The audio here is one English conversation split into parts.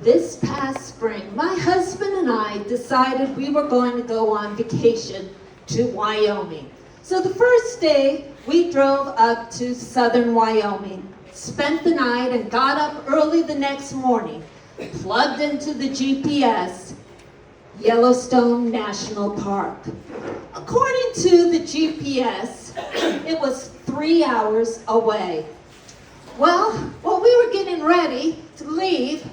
This past spring, my husband and I decided we were going to go on vacation to Wyoming. So the first day, we drove up to southern Wyoming, spent the night, and got up early the next morning, plugged into the GPS, Yellowstone National Park. According to the GPS, it was 3 hours away. Well, while we were getting ready to leave,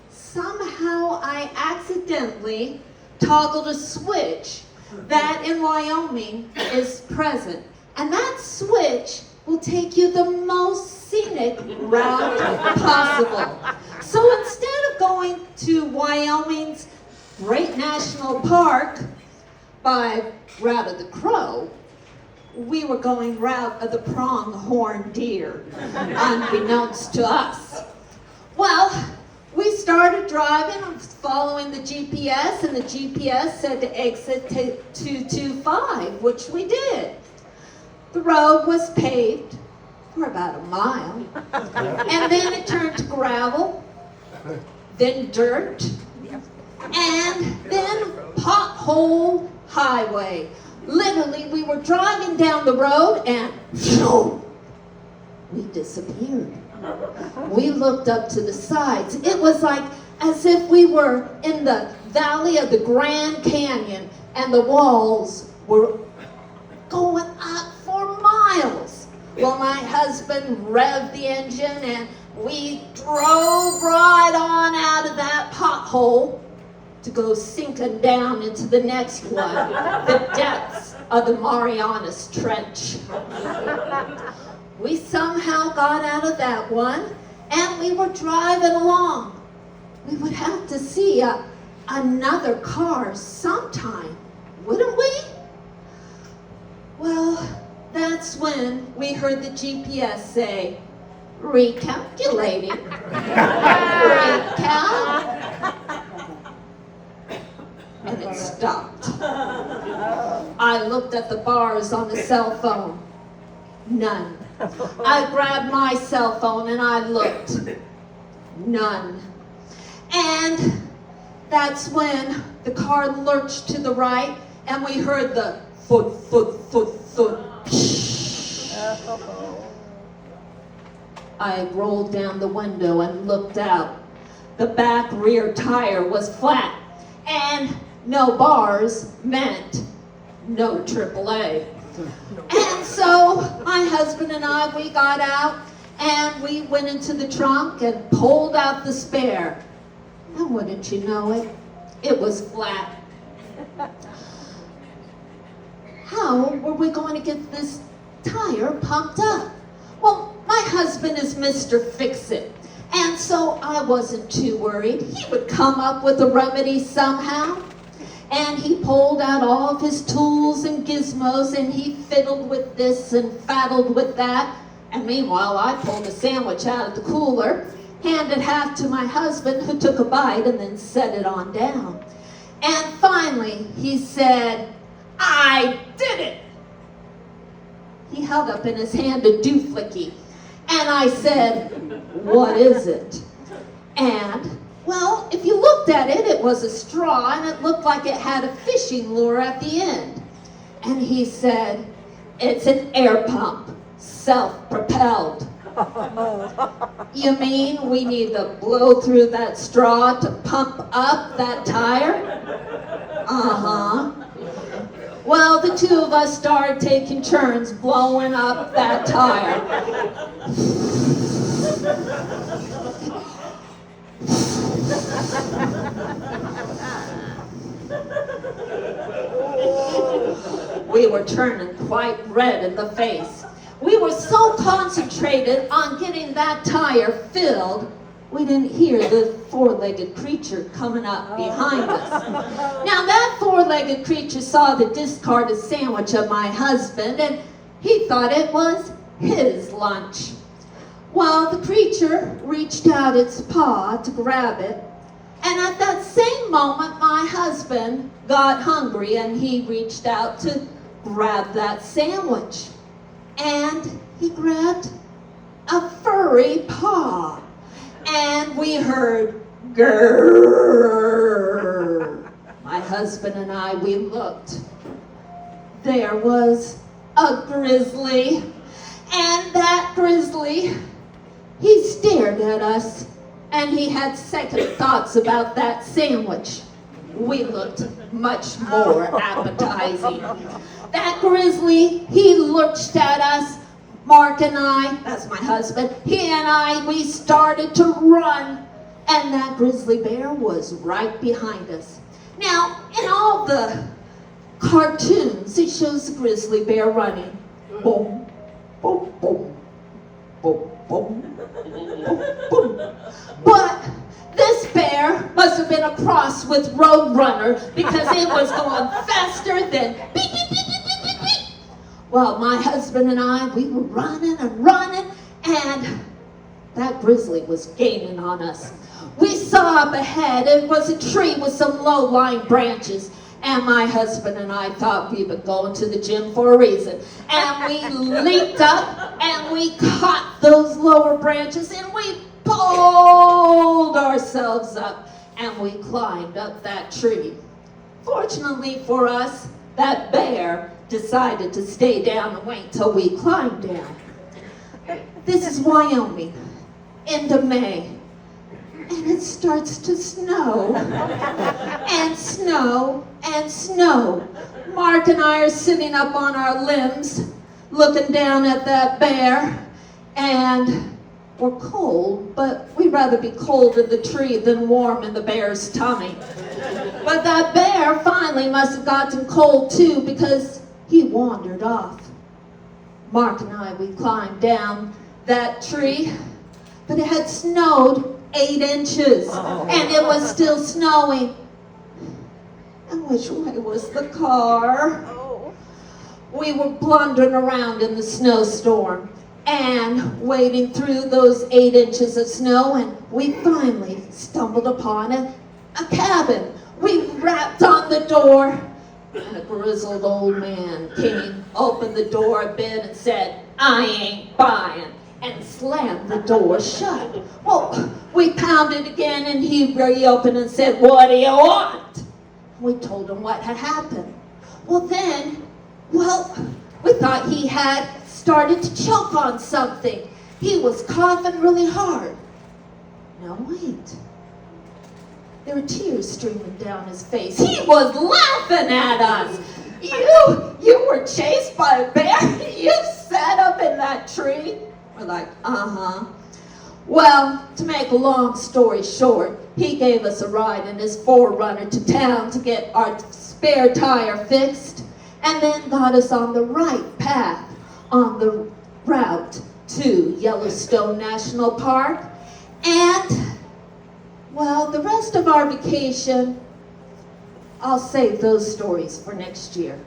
somehow I accidentally toggled a switch that in Wyoming is present. And that switch will take you the most scenic route possible. So instead of going to Wyoming's Great National Park by route of the crow, we were going route of the pronghorn deer, unbeknownst to us. Well, we started driving, following the GPS, and the GPS said to exit 225, which we did. The road was paved for about a mile, and then it turned to gravel, then dirt, and then pothole highway. Literally, we were driving down the road and we disappeared. We looked up to the sides. It was like as if we were in the valley of the Grand Canyon and the walls were going up for miles. Well, my husband revved the engine and we drove right on out of that pothole to go sinking down into the next one, the depths of the Marianas Trench. We somehow got out of that one, and we were driving along. We would have to see another car sometime, wouldn't we? Well, that's when we heard the GPS say, recalculating. Recount. And it stopped. I looked at the bars on the cell phone. None. I grabbed my cell phone and I looked. None. And that's when the car lurched to the right and we heard the thud. I rolled down the window and looked out. The back rear tire was flat and no bars meant no AAA. And so my husband and I, we got out and we went into the trunk and pulled out the spare. And wouldn't you know it, it was flat. How were we going to get this tire pumped up? Well, my husband is Mr. Fix-It. And so I wasn't too worried. He would come up with a remedy somehow. And he pulled out all of his tools and gizmos and he fiddled with this and faddled with that. And meanwhile, I pulled a sandwich out of the cooler, handed half to my husband who took a bite and then set it on down. And finally, he said, I did it. He held up in his hand a dooflicky. And I said, what is it? And, well, if you looked at it, it was a straw and it looked like it had a fishing lure at the end. And he said, it's an air pump, self-propelled. You mean we need to blow through that straw to pump up that tire? Uh-huh. Well, the two of us started taking turns blowing up that tire. We were turning quite red in the face. We were so concentrated on getting that tire filled, we didn't hear the four-legged creature coming up behind us. Now that four-legged creature saw the discarded sandwich of my husband and he thought it was his lunch. Well, the creature reached out its paw to grab it, and at that same moment my husband got hungry and he reached out to grab that sandwich. And he grabbed a furry paw. And we heard Grrr. My husband and I, we looked. There was a grizzly. And that grizzly, he stared at us. And he had second thoughts about that sandwich. We looked much more appetizing. That grizzly, he looked at us. Mark and I, that's my husband, he and I, we started to run. And that grizzly bear was right behind us. Now, in all the cartoons, it shows the grizzly bear running. Boom, boom, boom, boom, boom, boom, boom. But this bear must have been a cross with Roadrunner because it was going faster than beep, beep, beep, beep, beep, beep, beep. Well, my husband and I, we were running and running, and that grizzly was gaining on us. We saw up ahead, it was a tree with some low-lying branches, and my husband and I thought we were going to the gym for a reason. And we leaped up, and we caught those lower branches, and we pulled ourselves up, and we climbed up that tree. Fortunately for us, that bear decided to stay down and wait till we climbed down. This is Wyoming, end of May, and it starts to snow, and snow, and snow. Mark and I are sitting up on our limbs, looking down at that bear, and we're cold, but we'd rather be cold in the tree than warm in the bear's tummy. But that bear finally must have gotten cold too because he wandered off. Mark and I, we climbed down that tree, but it had snowed 8 inches, and it was still snowing. And which way was the car? We were blundering around in the snowstorm and wading through those 8 inches of snow, and we finally stumbled upon a cabin. We rapped on the door, and a grizzled old man came, opened the door a bit, and said, "I ain't buying," and slammed the door shut. Well, we pounded again, and he reopened and said, "What do you want?" We told him what had happened. We thought he had started to choke on something. He was coughing really hard. Now wait. There were tears streaming down his face. He was laughing at us. You were chased by a bear? You sat up in that tree? We're like, uh-huh. Well, to make a long story short, he gave us a ride in his 4Runner to town to get our spare tire fixed, and then got us on the right path on the route to Yellowstone National Park. And, well, the rest of our vacation, I'll save those stories for next year.